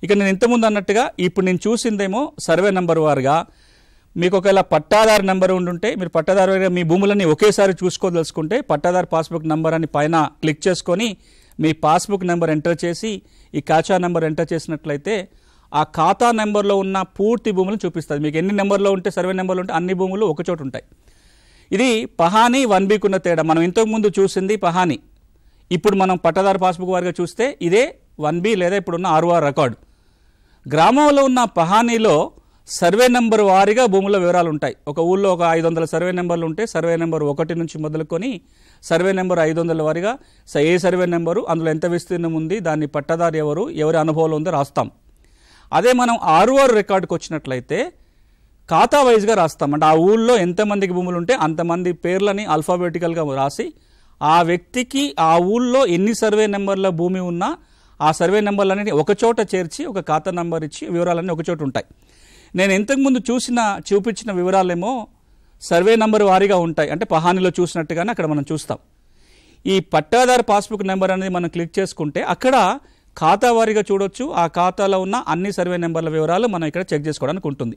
ఇక నేను ఇంతకుముందు అన్నట్టుగా ఇప్పుడు నేను చూసిందేమో సర్వే నెంబర్ వారుగా. మీకు ఒకవేళ పట్టాదారు నెంబర్ ఉండుంటే మీరు పట్టాదారు వారిగా మీ భూములని ఒకేసారి చూసుకోదలుచుకుంటే పట్టాదారు పాస్బుక్ నెంబర్ అని పైన క్లిక్ చేసుకొని మీ పాస్బుక్ నెంబర్ ఎంటర్ చేసి ఈ ఖాతా నెంబర్ ఎంటర్ చేసినట్లయితే ఆ ఖాతా నెంబర్లో ఉన్న పూర్తి భూములను చూపిస్తుంది. మీకు ఎన్ని నెంబర్లో ఉంటే సర్వే నెంబర్లు ఉంటే అన్ని భూములు ఒకచోట ఉంటాయి. ఇది పహానీ 1B ఉన్న తేడా. మనం ఇంతకుముందు చూసింది పహానీ, ఇప్పుడు మనం పట్టాదారు పాస్బుక్ వారిగా చూస్తే ఇదే 1B లేదా ఇప్పుడున్న ROR రికార్డు. గ్రామంలో ఉన్న పహానీలో సర్వే నెంబర్ వారీగా భూముల వివరాలు ఉంటాయి. ఒక ఊళ్ళో ఒక 500 సర్వే నెంబర్లు ఉంటే సర్వే నెంబర్ 1 నుంచి మొదలుకొని సర్వే నెంబర్ 500 వారీగా ఏ సర్వే నెంబరు, అందులో ఎంత విస్తీర్ణం ఉంది, దాన్ని పట్టదారు ఎవరు, ఎవరి అనుభవంలో ఉందో రాస్తాం. అదే మనం ROR రికార్డుకి వచ్చినట్లయితే ఖాతా వైజ్గా రాస్తాం. అంటే ఆ ఊళ్ళో ఎంతమందికి భూములు ఉంటే అంతమంది పేర్లని ఆల్ఫాబెటికల్గా రాసి ఆ వ్యక్తికి ఆ ఊళ్ళో ఎన్ని సర్వే నెంబర్ల భూమి ఉన్నా ఆ సర్వే నెంబర్లన్నీ ఒకచోట చేర్చి ఒక ఖాతా నెంబర్ ఇచ్చి వివరాలన్నీ ఒకచోట ఉంటాయి. నేను ఇంతకుముందు చూపించిన వివరాలేమో సర్వే నెంబర్ వారీగా ఉంటాయి. అంటే పహానీలో చూసినట్టుగానే అక్కడ మనం చూస్తాం. ఈ పట్టాదారు పాస్బుక్ నెంబర్ అనేది మనం క్లిక్ చేసుకుంటే అక్కడ ఖాతా వారీగా చూడొచ్చు. ఆ ఖాతాలో ఉన్న అన్ని సర్వే నెంబర్ల వివరాలు మనం ఇక్కడ చెక్ చేసుకోవడానికి ఉంటుంది.